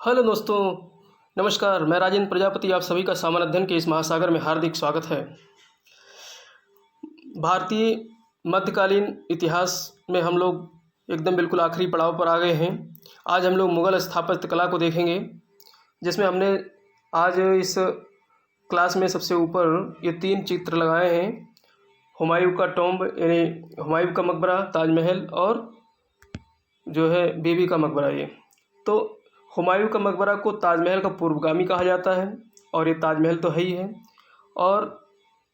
Hello दोस्तों, नमस्कार। मैं राजेंद्र प्रजापति आप सभी का सामान्य अध्ययन के इस महासागर में हार्दिक स्वागत है। भारतीय मध्यकालीन इतिहास में हम लोग एकदम बिल्कुल आखिरी पड़ाव पर आ गए हैं। आज हम लोग मुग़ल स्थापत्य कला को देखेंगे, जिसमें हमने आज इस क्लास में सबसे ऊपर ये 3 चित्र लगाए हैं। हुमायूं का टॉम्ब यानी हुमायूं का मकबरा, ताजमहल और जो है बीबी का मकबरा। ये तो हुमायूं का मकबरा को ताजमहल का पूर्वगामी कहा जाता है, और ये ताजमहल तो है ही है। और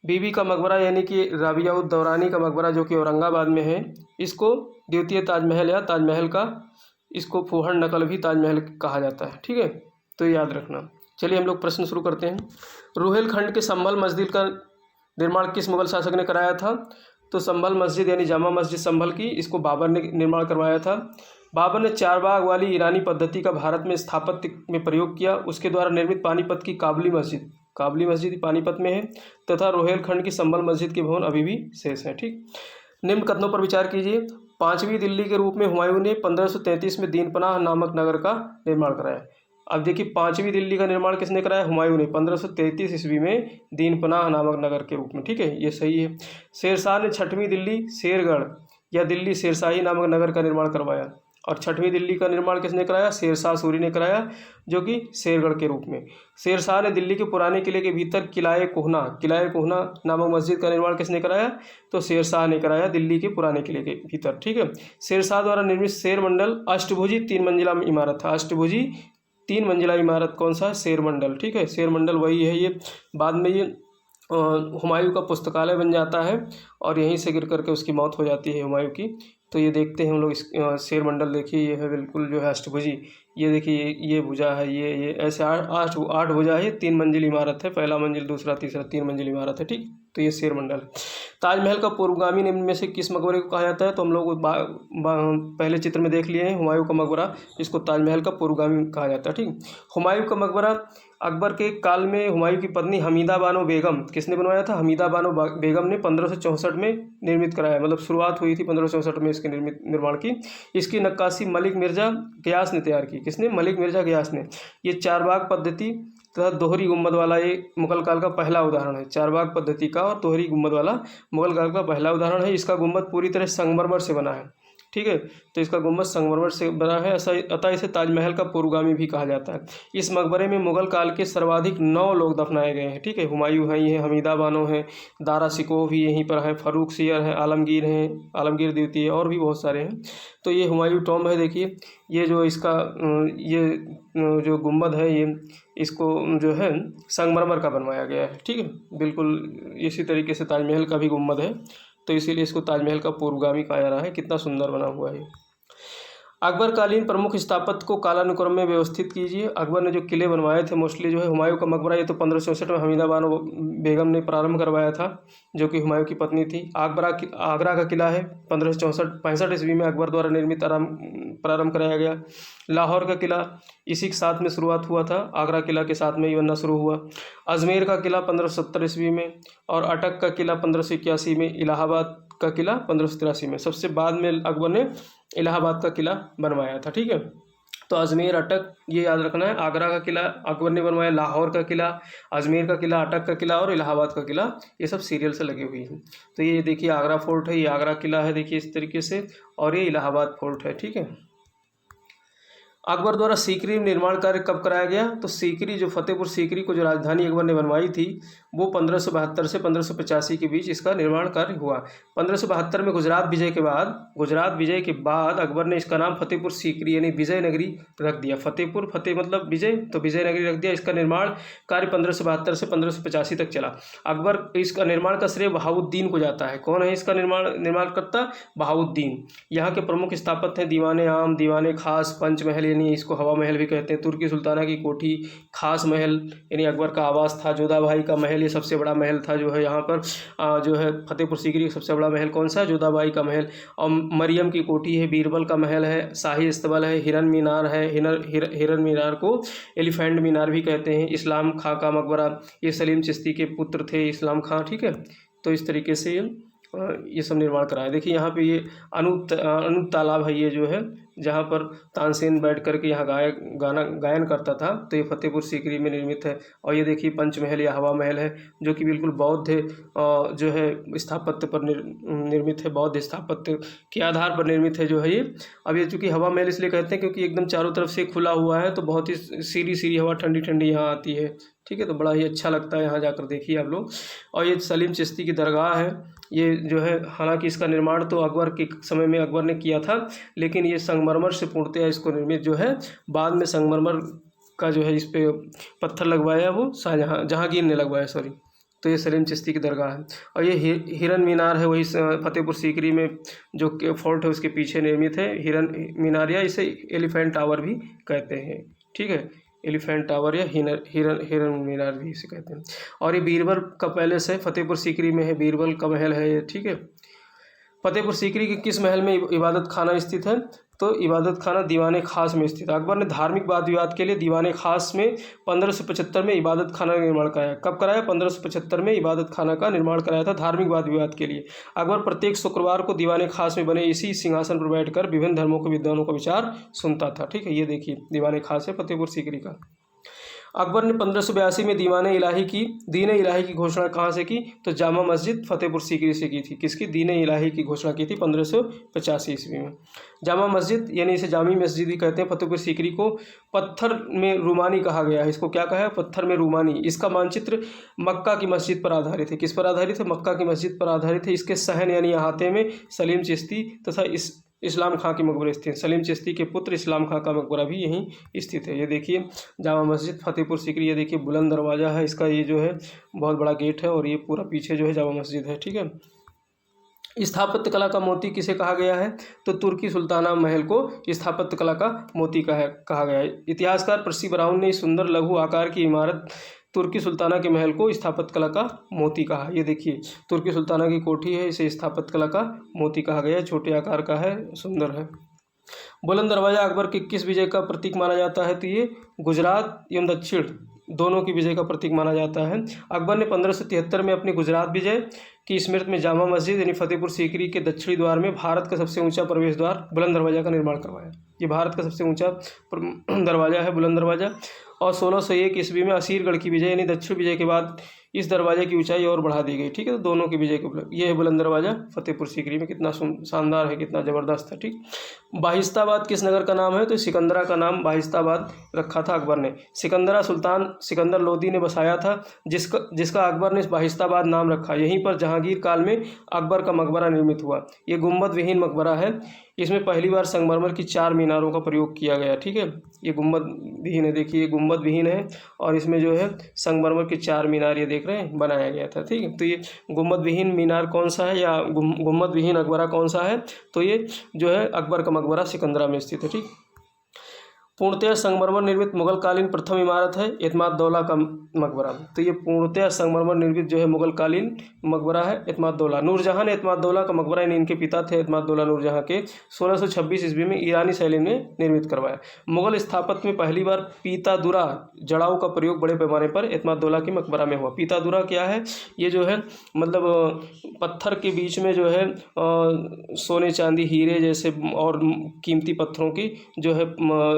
बीबी का मकबरा यानी कि राबिया उद दौरानी का मकबरा, जो कि औरंगाबाद में है, इसको द्वितीय ताजमहल या ताजमहल का इसको फूहड़ नकल भी ताजमहल कहा जाता है। ठीक है, तो याद रखना। चलिए हम लोग प्रश्न शुरू करते हैं। रुहेलखंड के संभल मस्जिद का निर्माण किस मुगल शासक ने कराया था? तो संभल मस्जिद यानी जामा मस्जिद संभल की, इसको बाबर ने निर्माण करवाया था। बाबर ने 4 बाग वाली ईरानी पद्धति का भारत में स्थापत्य में प्रयोग किया। उसके द्वारा निर्मित पानीपत की काबली मस्जिद पानीपत में है, तथा रोहेलखंड की संभल मस्जिद के भवन अभी भी शेष हैं। ठीक, निम्न कथनों पर विचार कीजिए। 5वीं दिल्ली के रूप में हुमायूं ने 1533 में दीनपनाह नामक नगर का निर्माण कराया। अब देखिए, 5वीं दिल्ली का निर्माण किसने कराया? हुमायूं ने 1533 ईस्वी में दीनपनाह नामक नगर के रूप में। ठीक है, ये सही है। शेरशाह ने 6वीं दिल्ली शेरगढ़ या दिल्ली शेरशाही नामक नगर का निर्माण करवाया। और 6वीं दिल्ली का निर्माण किसने कराया? शेरशाह सूरी ने कराया, जो कि शेरगढ़ के रूप में। शेरशाह ने दिल्ली के पुराने किले के भीतर किलाए कोहना नामक मस्जिद का निर्माण किसने कराया? तो शेरशाह ने कराया, दिल्ली के पुराने किले के भीतर। ठीक है, शेरशाह द्वारा निर्मित शेर मंडल अष्टभुजी 3 मंजिला इमारत था। अष्टभुजी 3 मंजिला इमारत कौन सा? शेर मंडल। ठीक है, शेर मंडल वही है। ये बाद में ये हुमायूं का पुस्तकालय बन जाता है, और यहीं से गिर करके उसकी मौत हो जाती है हुमायूं की। तो ये देखते हैं हम लोग इस शेर मंडल। देखिए, ये है बिल्कुल जो है अष्टभुजी। ये देखिए, ये भुजा है, ये ऐसे 8 भुजा है। 3 मंजिल इमारत है, पहला मंजिल, दूसरा, तीसरा, 3 मंजिल इमारत है। ठीक, तो ये शेर मंडल। ताजमहल का पूर्वगामी निम्न में से किस मकबरे को कहा जाता है? तो हम लोग पहले चित्र में देख लिए हैं हुमायूं का मकबरा, इसको ताजमहल का पूर्वगामी कहा जाता है। ठीक, हुमायूं का मकबरा अकबर के काल में हुमायूं की पत्नी हमीदा बानो बेगम, किसने बनवाया था? हमीदा बानो बेगम ने 1564 में निर्मित कराया। मतलब शुरुआत हुई थी 1564 में इसके निर्माण की। इसकी नक्काशी मलिक मिर्जा गयास ने तैयार की। किसने? मलिक मिर्जा गयास ने। ये 4 बाग पद्धति तथा दोहरी गुम्बद वाला ये मुगल काल का पहला उदाहरण है। 4 बाग पद्धति का और दोहरी गुम्बद वाला मुगल काल का पहला उदाहरण है। इसका गुम्बद पूरी तरह संगमरमर से बना है। ठीक है, तो इसका गुम्बद संगमरमर से बना है, अतः इसे ताजमहल का पूर्वगामी भी कहा जाता है। इस मकबरे में मुगल काल के सर्वाधिक 9 लोग दफनाए गए हैं। ठीक है, हुमायूं हैं, ये हमीदा बानो हैं, दारा शिकोह भी यहीं पर है, फर्रुख सियर है, आलमगीर द्वितीय, और भी बहुत सारे हैं। तो ये हुमायूं टॉम्ब है। देखिए, ये जो इसका ये जो गुम्बद है, ये इसको जो है संगमरमर का बनवाया गया है। ठीक है, बिल्कुल इसी तरीके से ताजमहल का भी गुम्बद है, तो इसीलिए इसको ताजमहल का पूर्वगामी कहा जा रहा है। कितना सुंदर बना हुआ है। अकबरकालीन प्रमुख स्थापत्य को कालानुक्रम में व्यवस्थित कीजिए। अकबर ने जो किले बनवाए थे मोस्टली जो है, हुमायूं का मकबरा ये तो 1564 में हमीदा बानो बेगम ने प्रारंभ करवाया था, जो कि हुमायूं की पत्नी थी। आगरा का किला है 1564-65 ईस्वी में अकबर द्वारा निर्मित प्रारंभ कराया गया। लाहौर का किला इसी के साथ में शुरुआत हुआ था, आगरा किला के साथ में ही बनना शुरू हुआ। अजमेर का किला 1570 ईस्वी में, और अटक का किला 1581 में, इलाहाबाद का किला 1583 में। सबसे बाद में अकबर ने इलाहाबाद का किला बनवाया था। ठीक है, तो अजमेर, अटक, ये याद रखना है। आगरा का किला अकबर ने बनवाया, लाहौर का किला, अजमेर का किला, अटक का किला और इलाहाबाद का किला, ये सब सीरियल से लगे हुए हैं। तो ये देखिए आगरा फोर्ट है, ये आगरा किला है, देखिए इस तरीके से, और ये इलाहाबाद फोर्ट है। ठीक है, अकबर द्वारा सीकरी निर्माण कार्य कब कराया गया? तो सीकरी जो फतेहपुर सीकरी को जो राजधानी अकबर ने बनवाई थी, वो 1572 से 1585 के बीच इसका निर्माण कार्य हुआ। 1572 में गुजरात विजय के बाद अकबर ने इसका नाम फतेहपुर सीकरी यानी विजयनगरी रख दिया। फतेह मतलब विजय, तो विजयनगरी रख दिया। इसका निर्माण कार्य 1572 से 1585 तक चला। अकबर इसका निर्माण का श्रेय बहाउद्दीन को जाता है। कौन है इसका निर्माण करता? बहाउद्दीन। यहाँ के प्रमुख स्थापत्य हैं दीवाने आम, दीवाने खास, पंचमहल यानी इसको हवा महल भी कहते हैं, तुर्की सुल्ताना की कोठी, खास महल यानी अकबर का आवास था, जोधाबाई का महल, ये सबसे बड़ा महल था जो है यहाँ पर जो है फतेहपुर सीकरी का सबसे बड़ा महल कौन सा? जोधाबाई का महल। और मरियम की कोठी है, बीरबल का महल है, शाही स्तबल है, हिरन मीनार है, हिरन मीनार को एलिफेंट मीनार भी कहते हैं, इस्लाम खां का मकबरा, ये सलीम चिश्ती के पुत्र थे इस्लाम खां। ठीक है, तो इस तरीके से ये सब निर्माण कराया। देखिए यहाँ पे ये अनूप तालाब है, ये जो है जहाँ पर तानसेन बैठ कर के यहाँ गायन करता था। तो ये फतेहपुर सीकरी में निर्मित है। और ये देखिए पंचमहल या हवा महल है, जो कि बिल्कुल बौद्ध जो है स्थापत्य पर निर्मित है, बौद्ध स्थापत्य के आधार पर निर्मित है जो है ये। अब ये चूँकि हवा महल इसलिए कहते हैं क्योंकि एकदम चारों तरफ से खुला हुआ है, तो बहुत ही सीधी सीधी हवा ठंडी ठंडी यहाँ आती है, ठीक है। तो बड़ा ही अच्छा लगता है, यहाँ जाकर देखिए आप लोग। और ये सलीम चिश्ती की दरगाह है, ये जो है, हालांकि इसका निर्माण तो अकबर के समय में अकबर ने किया था, लेकिन ये संगमरमर से पूर्णतया इसको निर्मित जो है, बाद में संगमरमर का जो है इस पे पत्थर लगवाया वो जहांगीर ने लगवाया, सॉरी। तो ये सलीम चिश्ती की दरगाह है। और ये हिरन मीनार है, वही फतेहपुर सीकरी में जो फोर्ट है उसके पीछे निर्मित है हिरन मीनार, या इसे एलिफेंट टावर भी कहते हैं, ठीक है। एलिफेंट टावर या हिरन मीनार भी इसे कहते हैं। और ये बीरबल का पैलेस है, फतेहपुर सीकरी में है, बीरबल का महल है ये, ठीक है। फतेहपुर सीकरी के किस महल में इबादत खाना स्थित है? तो इबादत खाना दीवाने खास में स्थित है। अकबर ने धार्मिक वाद विवाद के लिए दीवाने खास में 1575 में इबादत खाना का निर्माण कराया। कब कराया? 1575 में इबादत खाना का निर्माण कराया था धार्मिक वाद विवाद के लिए। अकबर प्रत्येक शुक्रवार को दीवाने खास में बने इसी सिंहासन पर बैठकर विभिन्न धर्मों के विद्वानों का विचार सुनता था, ठीक है। ये देखिए दीवाने खास है फतेहपुर सीकरी का। अकबर ने 1582 में दीन इलाही की घोषणा कहाँ से की? तो जामा मस्जिद फतेहपुर सीकरी से की थी। किसकी? दीन इलाही की घोषणा की थी 1585 ईस्वी में। जामा मस्जिद यानी इसे जामी मस्जिद भी कहते हैं। फतेहपुर सीकरी को पत्थर में रूमानी कहा गया है। इसको क्या कहा है? पत्थर में रूमानी। इसका मानचित्र मक्का की मस्जिद पर आधारित है। किस पर आधारित है? मक्का की मस्जिद पर आधारित है। इसके सहन यानी अहाते में सलीम चिश्ती तथा इस्लाम खां के मकबरे स्थित हैं। सलीम चिश्ती के पुत्र इस्लाम खां का मकबरा भी यहीं स्थित है। ये देखिए जामा मस्जिद फतेहपुर सीकरी। ये देखिए बुलंद दरवाज़ा है इसका, ये जो है बहुत बड़ा गेट है, और ये पूरा पीछे जो है जामा मस्जिद है, ठीक है। स्थापत्य कला का मोती किसे कहा गया है? तो तुर्की सुल्ताना महल को स्थापत्य कला का मोती कहा गया है। इतिहासकार पर्सी ब्राउन ने इस सुंदर लघु आकार की इमारत तुर्की सुल्ताना के महल को स्थापत्य कला का मोती कहा। ये देखिए तुर्की सुल्ताना की कोठी है, इसे स्थापत्य कला का मोती कहा गया है। छोटे आकार का है, सुंदर है। बुलंद दरवाजा अकबर के किस विजय का प्रतीक माना जाता है? तो ये गुजरात एवं दक्षिण दोनों की विजय का प्रतीक माना जाता है। अकबर ने 1573 में अपनी गुजरात विजय की स्मृति में जामा मस्जिद यानी फतेहपुर सीकरी के दक्षिणी द्वार में भारत का सबसे ऊंचा प्रवेश द्वार बुलंद दरवाजा का निर्माण करवाया। ये भारत का सबसे ऊंचा दरवाजा है, बुलंद दरवाजा। और 1601 ईस्वी में असीरगढ़ की विजय यानी दक्षिण विजय के बाद इस दरवाजे की ऊंचाई और बढ़ा दी गई, ठीक है। तो दोनों की विजय के ये है बुलंद दरवाजा फतेहपुर सीकरी में। कितना शानदार है, कितना ज़बरदस्त है, ठीक। बाहिस्ताबाद किस नगर का नाम है? तो सिकंदरा का नाम बाहिस्ताबाद रखा था अकबर ने। सिकंदरा सुल्तान सिकंदर लोदी ने बसाया था, जिसका अकबर ने बाहिस्ताबाद नाम रखा। यहीं पर जहांगीर काल में अकबर का मकबरा निर्मित हुआ। ये गुंबद विहीन मकबरा है। इसमें पहली बार संगमरमर की 4 मीनारों का प्रयोग किया गया, ठीक है। ये गुंबद विहीन है, देखिए ये गुंबद विहीन है, और इसमें जो है संगमरमर की 4 मीनार ये देख रहे हैं बनाया गया था, ठीक है। तो ये गुंबद विहीन मीनार कौन सा है, या गुंबद विहीन मकबरा कौन सा है? तो ये जो है अकबर का मकबरा सिकंदरा में स्थित है, ठीक। पूर्णतया संगमरमर निर्मित मुगल कालीन प्रथम इमारत है एतमाद दौला का मकबरा। तो ये पूर्णतया संगमरमर निर्मित जो है मुगल कालीन मकबरा है एतमाद दौला। नूरजहां ने एतमाद दौला का मकबरा यानी इनके पिता थे एतमाद दौला नूरजहां के 1626 ईस्वी में ईरानी शैली में निर्मित करवाया। मुगल स्थापत्य में पहली बार पीतादुरा जड़ाऊ का प्रयोग बड़े पैमाने पर एतमाद दौला के मकबरा में हुआ। पीतादुरा क्या है? ये जो है मतलब पत्थर के बीच में जो है सोने चांदी हीरे जैसे और कीमती पत्थरों की जो है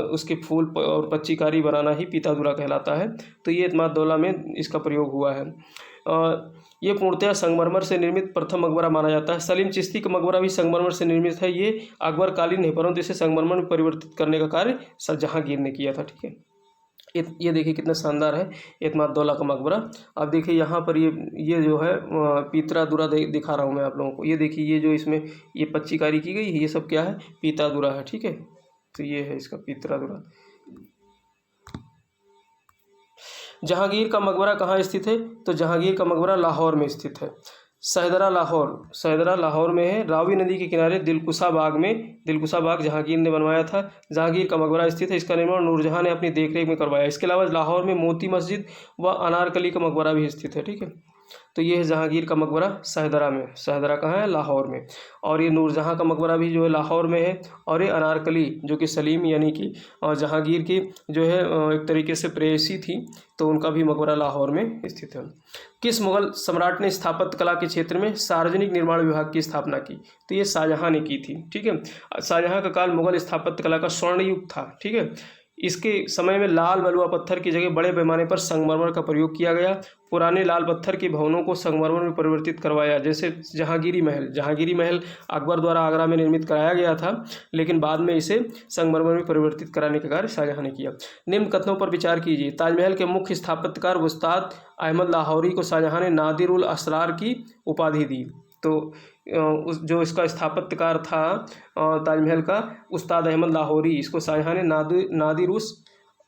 उसके फूल और पच्चीकारी बनाना ही पीतादुरा कहलाता है। तो ये एतमाद दौला में इसका प्रयोग हुआ है। ये पूर्णतया संगमरमर से निर्मित प्रथम मकबरा माना जाता है। सलीम चिश्ती का मकबरा भी संगमरमर से निर्मित है। ये अकबर कालीन नहीं, परंतु इसे संगमरमर में परिवर्तित करने का कार्य जहांगीर ने किया था, ठीक है। ये देखिए कितना शानदार है एतमाद दौला का मकबरा। अब देखिए यहाँ पर ये जो है पीतादुरा दिखा रहा हूँ मैं आप लोगों को। ये देखिए ये जो इसमें ये पच्चीकारी की गई ये सब क्या है? पीतादुरा है, ठीक है। तो ये है इसका पीतादुरा। जहांगीर का मकबरा कहाँ स्थित है? तो जहांगीर का मकबरा लाहौर में स्थित है। सहदरा लाहौर में है। रावी नदी के किनारे दिलकुशा बाग जहांगीर ने बनवाया था। जहांगीर का मकबरा स्थित है। इसका निर्माण नूरजहां ने अपनी देखरेख में करवाया। इसके अलावा लाहौर में मोती मस्जिद व अनारकली का मकबरा भी स्थित है, ठीक है। तो ये है जहांगीर का मकबरा शाहदरा में। शाहदरा कहाँ है? लाहौर में। और ये नूरजहाँ का मकबरा भी जो है लाहौर में है। और ये अनारकली जो कि सलीम यानी कि जहांगीर की जो है एक तरीके से प्रेयसी थी, तो उनका भी मकबरा लाहौर में स्थित है। किस मुगल सम्राट ने स्थापत्य कला के क्षेत्र में सार्वजनिक निर्माण विभाग की स्थापना की? तो ये शाहजहाँ ने की थी। ठीक है, शाहजहाँ का काल मुगल स्थापत्य कला का स्वर्ण युग था। ठीक है, इसके समय में लाल बलुआ पत्थर की जगह बड़े पैमाने पर संगमरमर का प्रयोग किया गया। पुराने लाल पत्थर के भवनों को संगमरमर में परिवर्तित करवाया, जैसे जहांगीरी महल अकबर द्वारा आगरा में निर्मित कराया गया था, लेकिन बाद में इसे संगमरमर में परिवर्तित कराने का कार्य शाहजहाँ ने किया। निम्न कथनों पर विचार कीजिए। ताजमहल के मुख्य स्थापत्यकार उस्ताद अहमद लाहौरी को शाहजहाँ ने नादिर उल असरार की उपाधि दी। तो जो इसका स्थापत्यकार था ताजमहल का, उस्ताद अहमद लाहौरी, इसको शाहजहाँ ने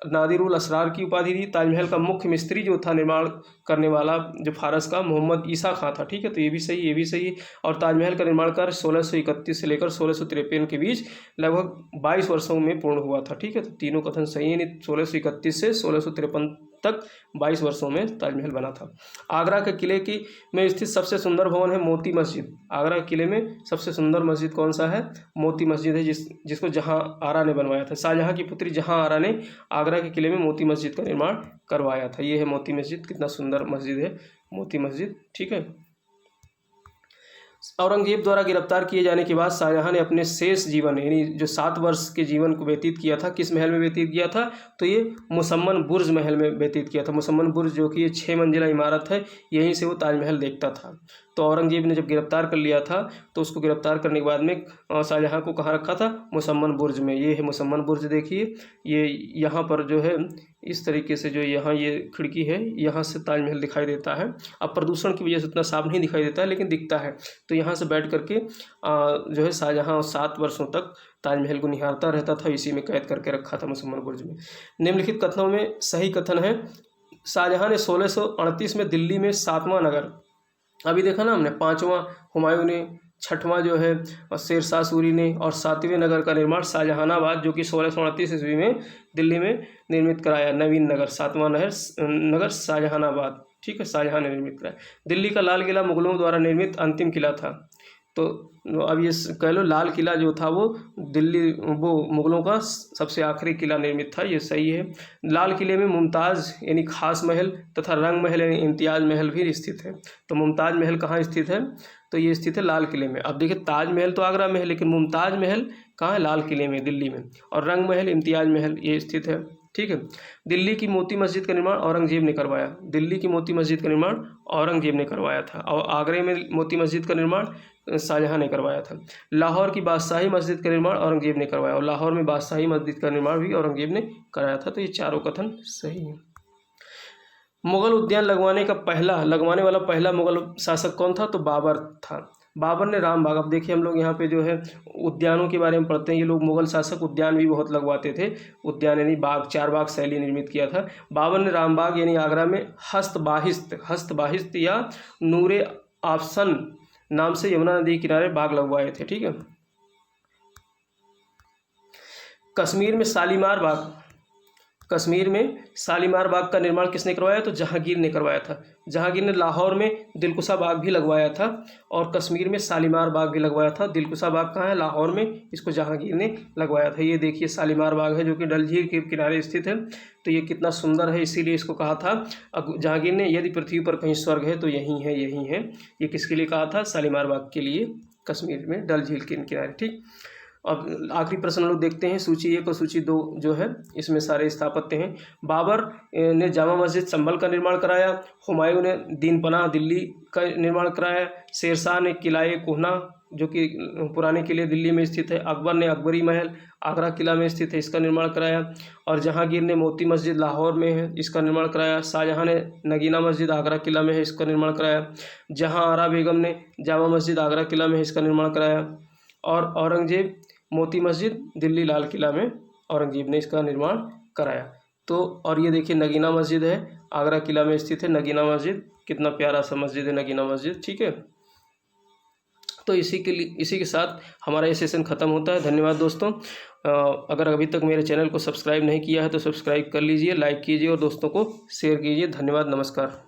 नादिर उल असरार की उपाधि दी। ताजमहल का मुख्य मिस्त्री जो था निर्माण करने वाला जो फारस का, मोहम्मद ईसा खां था। ठीक है, तो ये भी सही है। और ताजमहल का निर्माण कार्य 1631 से लेकर 1653 के बीच लगभग 22 वर्षों में पूर्ण हुआ था। ठीक है, तो तीनों कथन सही है। 1631 से 1653 तक 22 वर्षों में ताजमहल बना था। आगरा के किले में स्थित सबसे सुंदर भवन है मोती मस्जिद। आगरा के किले में सबसे सुंदर मस्जिद कौन सा है? मोती मस्जिद है, जिसको जहां आरा ने बनवाया था। शाहजहाँ की पुत्री जहां आरा ने आगरा के किले में मोती मस्जिद का निर्माण करवाया था। ये है मोती मस्जिद, कितना सुंदर मस्जिद है मोती मस्जिद। ठीक है, औरंगजेब द्वारा गिरफ्तार किए जाने के बाद शाहजहाँ ने अपने शेष जीवन यानी जो 7 वर्ष के जीवन को व्यतीत किया था, किस महल में व्यतीत किया था? तो ये मुसम्मन बुर्ज महल में व्यतीत किया था। मुसम्मन बुर्ज जो कि ये 6 मंजिला इमारत है, यहीं से वो ताजमहल देखता था। तो औरंगजेब ने जब गिरफ्तार कर लिया था, तो उसको गिरफ्तार करने के बाद में शाहजहाँ को कहाँ रखा था? मुसम्मन बुर्ज में। ये है मुसम्मन बुर्ज, देखिए ये यहाँ पर जो है इस तरीके से जो यहाँ ये खिड़की है, यहाँ से ताजमहल दिखाई देता है। अब प्रदूषण की वजह से उतना साफ नहीं दिखाई देता है, लेकिन दिखता है। तो यहाँ से बैठ करके जो है शाहजहाँ 7 वर्षों तक ताजमहल को निहारता रहता था, इसी में कैद करके रखा था मुसम्मन बुर्ज में। निम्नलिखित कथनों में सही कथन है। शाहजहाँ ने 1638 में दिल्ली में 7वां नगर, अभी देखा ना हमने, 5वां हुमायूं ने, 6वां जो है शेरशाह सूरी ने, और 7वें नगर का निर्माण शाहजहानाबाद जो कि 1638 ईस्वी में दिल्ली में निर्मित कराया। नवीन नगर, 7वां नगर शाहजहानाबाद। ठीक है, शाहजहाँ ने निर्मित कराया। दिल्ली का लाल किला मुगलों द्वारा निर्मित अंतिम किला था। तो अब ये कह लो लाल किला जो था वो मुगलों का सबसे आखिरी किला निर्मित था, ये सही है। लाल किले में मुमताज़ यानी खास महल तथा रंग महल यानी इम्तियाज़ महल भी स्थित है। तो मुमताज़ महल कहाँ स्थित है? तो ये स्थित है लाल किले में। अब देखिए ताजमहल तो आगरा में है, लेकिन मुमताज़ महल कहाँ है? लाल किले में, दिल्ली में। और रंग महल, इम्तियाज़ महल ये स्थित है। ठीक है, दिल्ली की मोती मस्जिद का निर्माण औरंगजेब ने करवाया। दिल्ली की मोती मस्जिद का निर्माण औरंगजेब ने करवाया था, और आगरे में मोती मस्जिद का निर्माण शाहजहाँ ने करवाया था। लाहौर की बादशाही मस्जिद का निर्माण औरंगजेब ने करवाया, और लाहौर में बादशाही मस्जिद का निर्माण भी औरंगजेब ने कराया था। तो ये चारों कथन सही है। मुगल उद्यान लगवाने वाला पहला मुगल शासक कौन था? तो बाबर था। बाबर ने रामबाग, अब देखिए हम लोग यहाँ पे जो है उद्यानों के बारे में पढ़ते हैं। ये लोग मुगल शासक उद्यान भी बहुत लगवाते थे। उद्यान यानी बाग, 4 बाग शैली निर्मित किया था। बाबर ने रामबाग यानी आगरा में हस्तबाहिस्त या नूरे आफसन नाम से यमुना नदी के किनारे बाग लगवाए थे। ठीक है, कश्मीर में शालीमार बाग का निर्माण किसने करवाया? तो जहांगीर ने करवाया था। जहांगीर ने लाहौर में दिलकुशा बाग भी लगवाया था, और कश्मीर में शालीमार बाग भी लगवाया था। दिलकुशा बाग कहाँ है? लाहौर में, इसको जहांगीर ने लगवाया था। ये देखिए शालीमार बाग है जो कि डल झील के किनारे स्थित है। तो ये कितना सुंदर है, इसीलिए इसको कहा था जहांगीर ने, यदि पृथ्वी पर कहीं स्वर्ग है तो यही है। ये किसके लिए कहा था? शालीमार बाग के लिए, कश्मीर में डल झील के किनारे। ठीक, अब आखिरी प्रश्न लोग देखते हैं। सूची 1 और सूची 2 जो है इसमें सारे स्थापत्य हैं। बाबर ने जामा मस्जिद संभल का निर्माण कराया। हुमायूं ने दीनपनाह दिल्ली का निर्माण कराया। शेरशाह ने किलाए कोहना जो कि पुराने किले दिल्ली में स्थित है। अकबर ने अकबरी महल आगरा किला में स्थित है, इसका निर्माण कराया। और जहांगीर ने मोती मस्जिद लाहौर में है, इसका निर्माण कराया। शाहजहाँ ने नगीना मस्जिद आगरा किला में है, इसका निर्माण कराया। जहां आरा बेगम ने जामा मस्जिद आगरा किला में है, इसका निर्माण कराया। और औरंगजेब मोती मस्जिद दिल्ली लाल किला में औरंगजेब ने इसका निर्माण कराया। तो और ये देखिए नगीना मस्जिद है, आगरा किला में स्थित है नगीना मस्जिद, कितना प्यारा सा मस्जिद है नगीना मस्जिद। ठीक है, तो इसी के साथ हमारा ये सेशन ख़त्म होता है। धन्यवाद दोस्तों। अगर अभी तक मेरे चैनल को सब्सक्राइब नहीं किया है तो सब्सक्राइब कर लीजिए, लाइक कीजिए और दोस्तों को शेयर कीजिए। धन्यवाद, नमस्कार।